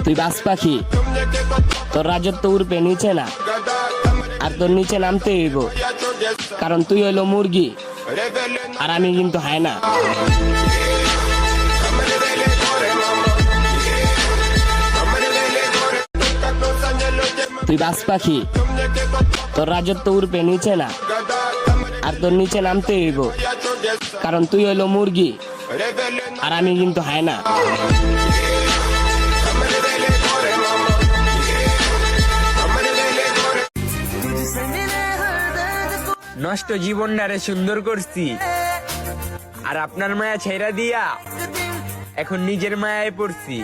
তুই বাস পাখি, তোর রাজত্ব উড়বে নিচে না, আর তোর নিচে নামতে হইব, কারণ তুই হইলো মুরগি আর আমি কিন্তু হায়না। তুই বাস পাখি, তোর রাজত্ব উড়বে নিচে না, আর তোর নিচে নামতে হইব, কারণ তুই হইলো মুরগি আর আমি কিন্তু হায়না। নষ্ট জীবনটারে সুন্দর করছি, আর আপনার মায়া ছেড়া দিয়া এখন নিজের মায়ায় পড়ছি।